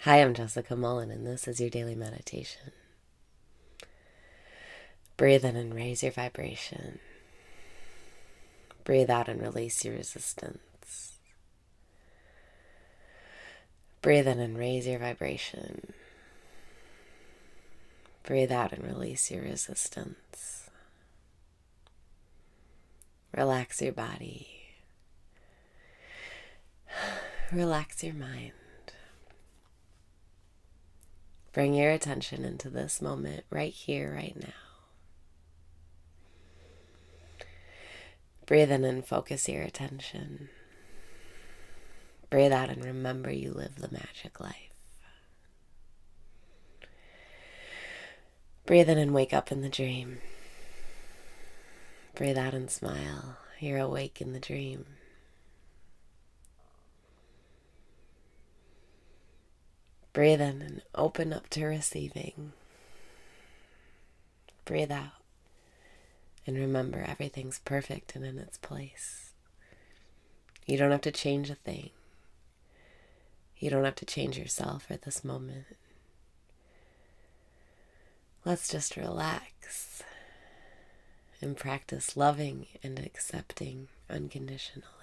Hi, I'm Jessica Mullen, and this is your daily meditation. Breathe in and raise your vibration. Breathe out and release your resistance. Breathe in and raise your vibration. Breathe out and release your resistance. Relax your body. Relax your mind. Bring your attention into this moment right here, right now. Breathe in and focus your attention. Breathe out and remember you live the magic life. Breathe in and wake up in the dream. Breathe out and smile. You're awake in the dream. Breathe in and open up to receiving. Breathe out and remember everything's perfect and in its place. You don't have to change a thing. You don't have to change yourself at this moment. Let's just relax and practice loving and accepting unconditionally.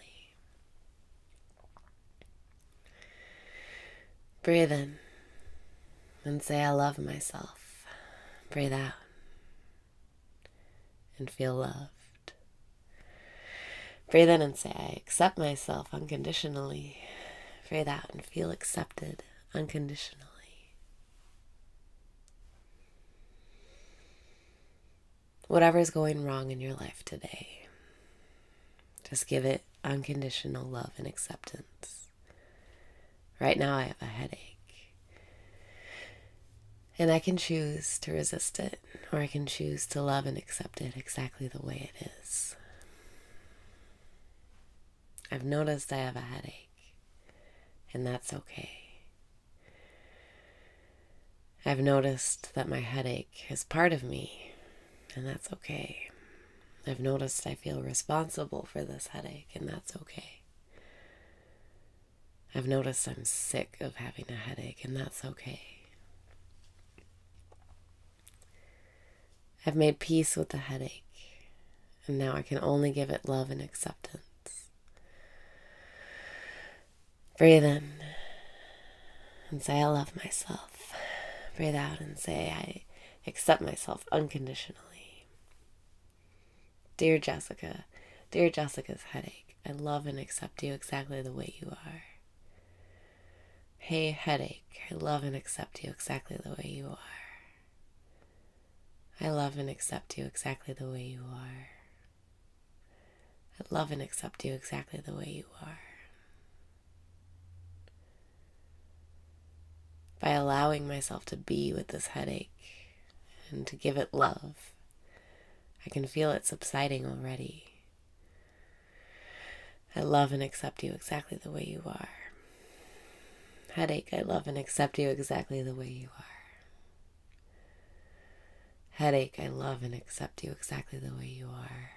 Breathe in and say, I love myself. Breathe out and feel loved. Breathe in and say, I accept myself unconditionally. Breathe out and feel accepted unconditionally. Whatever's going wrong in your life today, just give it unconditional love and acceptance. Right now I have a headache, and I can choose to resist it, or I can choose to love and accept it exactly the way it is. I've noticed I have a headache, and that's okay. I've noticed that my headache is part of me, and that's okay. I've noticed I feel responsible for this headache, and that's okay. I've noticed I'm sick of having a headache, and that's okay. I've made peace with the headache, and now I can only give it love and acceptance. Breathe in and say, I love myself. Breathe out and say, I accept myself unconditionally. Dear Jessica's headache, I love and accept you exactly the way you are. Hey, headache, I love and accept you exactly the way you are. I love and accept you exactly the way you are. I love and accept you exactly the way you are. By allowing myself to be with this headache and to give it love, I can feel it subsiding already. I love and accept you exactly the way you are. Headache, I love and accept you exactly the way you are. Headache, I love and accept you exactly the way you are.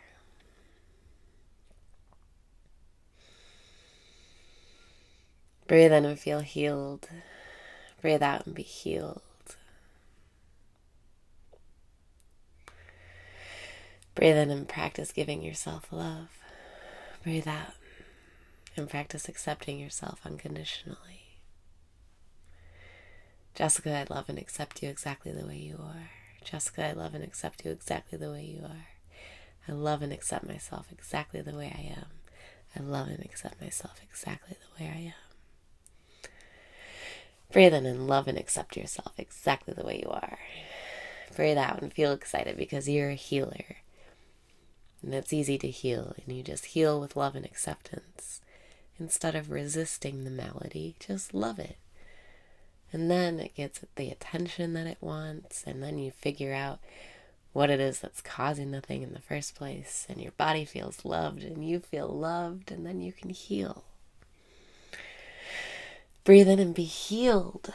Breathe in and feel healed. Breathe out and be healed. Breathe in and practice giving yourself love. Breathe out and practice accepting yourself unconditionally. Jessica, I love and accept you exactly the way you are. Jessica, I love and accept you exactly the way you are. I love and accept myself exactly the way I am. I love and accept myself exactly the way I am. Breathe in and love and accept yourself exactly the way you are. Breathe out and feel excited because you're a healer. And it's easy to heal, and you just heal with love and acceptance. Instead of resisting the malady, just love it. And then it gets the attention that it wants, and then you figure out what it is that's causing the thing in the first place, and your body feels loved, and you feel loved, and then you can heal. Breathe in and be healed.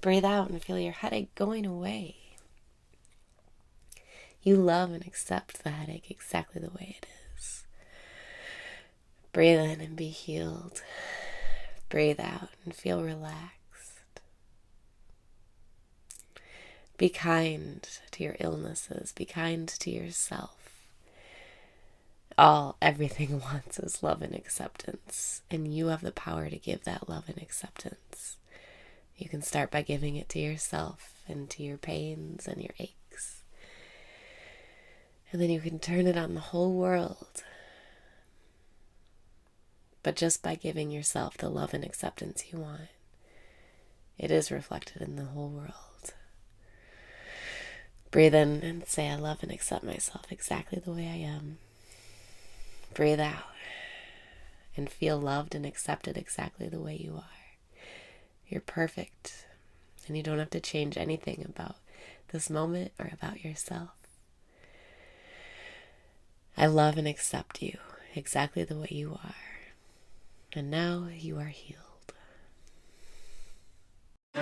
Breathe out and feel your headache going away. You love and accept the headache exactly the way it is. Breathe in and be healed. Breathe out and feel relaxed. Be kind to your illnesses. Be kind to yourself. Everything wants is love and acceptance. And you have the power to give that love and acceptance. You can start by giving it to yourself and to your pains and your aches. And then you can turn it on the whole world. But just by giving yourself the love and acceptance you want, it is reflected in the whole world. Breathe in and say, I love and accept myself exactly the way I am. Breathe out and feel loved and accepted exactly the way you are. You're perfect, and you don't have to change anything about this moment or about yourself. I love and accept you exactly the way you are. And now you are healed. Hey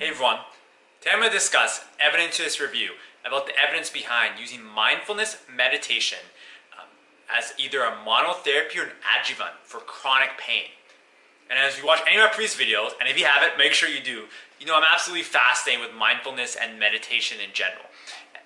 everyone, today I'm going to discuss evidence-based review about the evidence behind using mindfulness meditation as either a monotherapy or an adjuvant for chronic pain. And as you watch any of my previous videos, and if you haven't, make sure you do, you know I'm absolutely fascinated with mindfulness and meditation in general.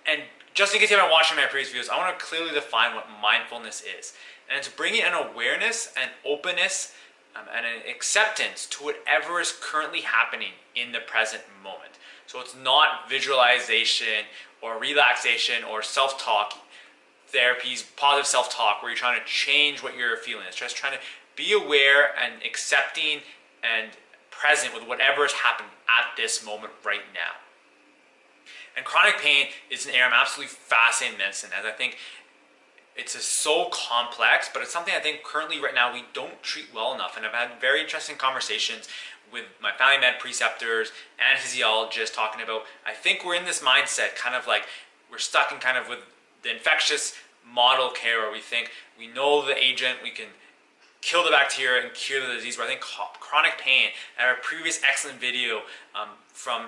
And just in case you haven't watched any of my previous videos, I want to clearly define what mindfulness is. And it's bringing an awareness and openness and an acceptance to whatever is currently happening in the present moment. So it's not visualization or relaxation or self-talk therapies, positive self-talk, where you're trying to change what you're feeling. It's just trying to be aware and accepting and present with whatever is happening at this moment right now. And chronic pain is an area I'm absolutely fascinated in medicine, as I think it's so complex, but it's something I think currently right now we don't treat well enough. And I've had very interesting conversations with my family med preceptors, anesthesiologists, talking about, I think we're in this mindset, kind of like we're stuck in kind of with the infectious model care, where we think we know the agent, we can kill the bacteria and cure the disease. Where I think chronic pain, and our previous excellent video from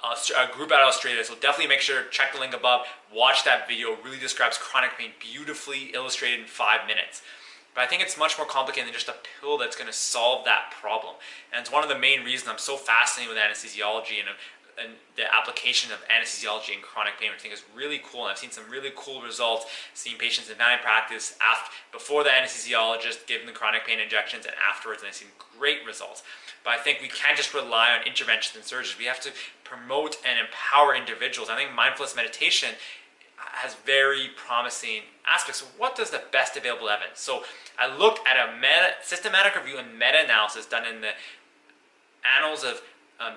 a group out of Australia, so definitely make sure to check the link above, watch that video. It really describes chronic pain, beautifully illustrated in 5 minutes. But I think it's much more complicated than just a pill that's going to solve that problem. And it's one of the main reasons I'm so fascinated with anesthesiology and the application of anesthesiology in chronic pain, which I think is really cool. And I've seen some really cool results, seeing patients in family practice before the anesthesiologist giving the chronic pain injections and afterwards, and I've seen great results. But I think we can't just rely on interventions and surgeries. We have to promote and empower individuals. I think mindfulness meditation has very promising aspects. So what does the best available evidence? So I looked at a systematic review and meta-analysis done in the Annals of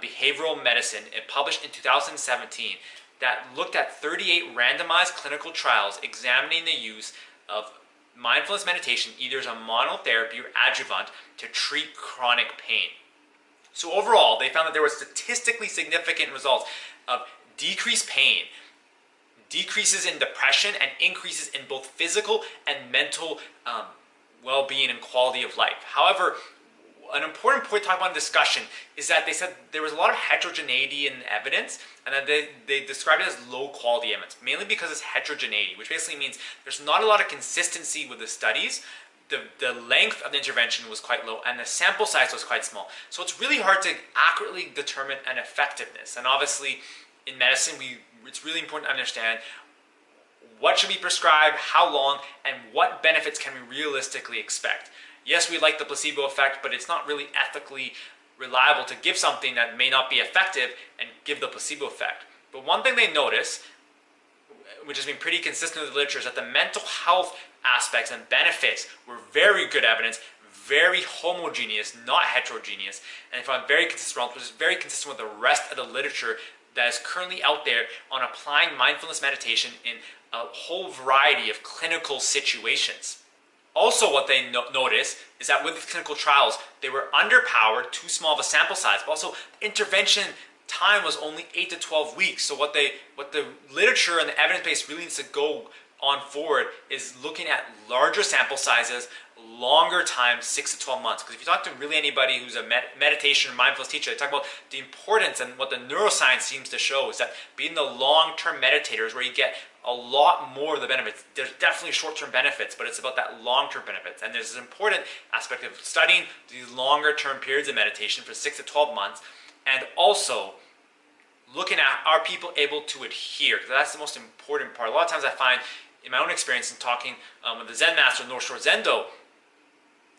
Behavioral Medicine, it published in 2017, that looked at 38 randomized clinical trials examining the use of mindfulness meditation either as a monotherapy or adjuvant to treat chronic pain. So overall, they found that there were statistically significant results of decreased pain, decreases in depression, and increases in both physical and mental well-being and quality of life. However, an important point to talk about in discussion is that they said there was a lot of heterogeneity in evidence, and that they described it as low quality evidence, mainly because it's heterogeneity, which basically means there's not a lot of consistency with the studies. The length of the intervention was quite low, and the sample size was quite small. So it's really hard to accurately determine an effectiveness. And obviously, in medicine, it's really important to understand what should be prescribed, how long, and what benefits can we realistically expect. Yes, we like the placebo effect, but it's not really ethically reliable to give something that may not be effective and give the placebo effect. But one thing they notice, which has been pretty consistent with the literature, is that the mental health aspects and benefits were very good evidence, very homogeneous, not heterogeneous, and they found very consistent, which is very consistent with the rest of the literature that is currently out there on applying mindfulness meditation in a whole variety of clinical situations. Also, what they notice is that with the clinical trials, they were underpowered, too small of a sample size, but also intervention time was only 8 to 12 weeks. So what the literature and the evidence base really needs to go on forward is looking at larger sample sizes, longer time, 6 to 12 months. Because if you talk to really anybody who's a meditation or mindfulness teacher, they talk about the importance, and what the neuroscience seems to show is that being the long-term meditator is where you get a lot more of the benefits. There's definitely short-term benefits, but it's about that long-term benefits. And there's an important aspect of studying these longer-term periods of meditation for 6 to 12 months, and also looking at, are people able to adhere? Because that's the most important part. A lot of times I find in my own experience in talking with the Zen master, North Shore Zendo,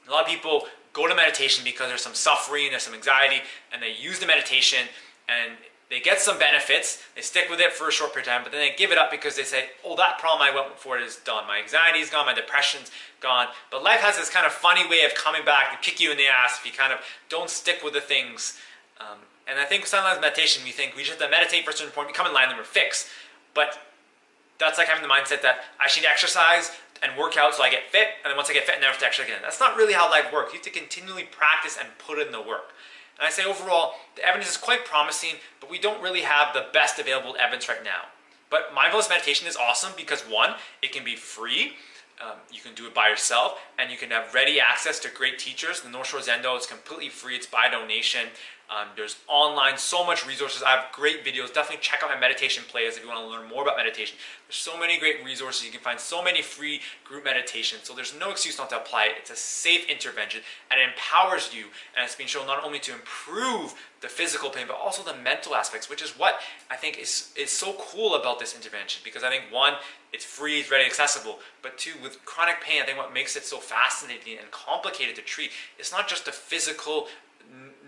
a lot of people go to meditation because there's some suffering, there's some anxiety, and they use the meditation and they get some benefits, they stick with it for a short period of time, but then they give it up because they say, oh, that problem I went for is done. My anxiety is gone, my depression's gone. But life has this kind of funny way of coming back to kick you in the ass if you kind of don't stick with the things. And I think sometimes meditation, we think we just have to meditate for a certain point, we come in line and we're fixed. But that's like having the mindset that I should exercise and work out so I get fit, and then once I get fit, I never have to exercise again. That's not really how life works. You have to continually practice and put in the work. And I say overall, the evidence is quite promising, but we don't really have the best available evidence right now. But mindfulness meditation is awesome because one, it can be free. You can do it by yourself, and you can have ready access to great teachers. The North Shore Zendo is completely free. It's by donation. There's online so much resources. I have great videos. Definitely check out my meditation playlist if you want to learn more about meditation. There's so many great resources. You can find so many free group meditations. So there's no excuse not to apply it. It's a safe intervention, and it empowers you. And it's been shown not only to improve the physical pain, but also the mental aspects, which is what I think is so cool about this intervention. Because I think one, it's free, it's ready, accessible. But two, with chronic pain, I think what makes it so fascinating and complicated to treat, it's not just the physical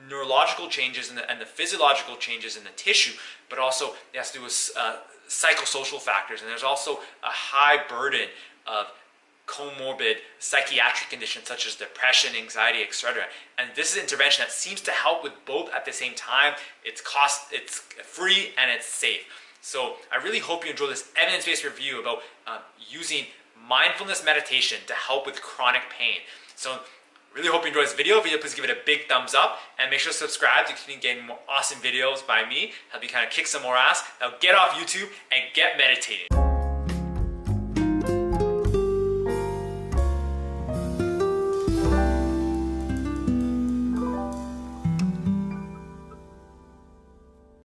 neurological changes and the physiological changes in the tissue, but also it has to do with psychosocial factors. And there's also a high burden of comorbid psychiatric conditions such as depression, anxiety, etc. And this is an intervention that seems to help with both at the same time. It's free and it's safe. So I really hope you enjoy this evidence-based review about using mindfulness meditation to help with chronic pain. So really hope you enjoy this video. If you did, please give it a big thumbs up and make sure to subscribe to continue getting more awesome videos by me. Help you kind of kick some more ass. Now get off YouTube and get meditating.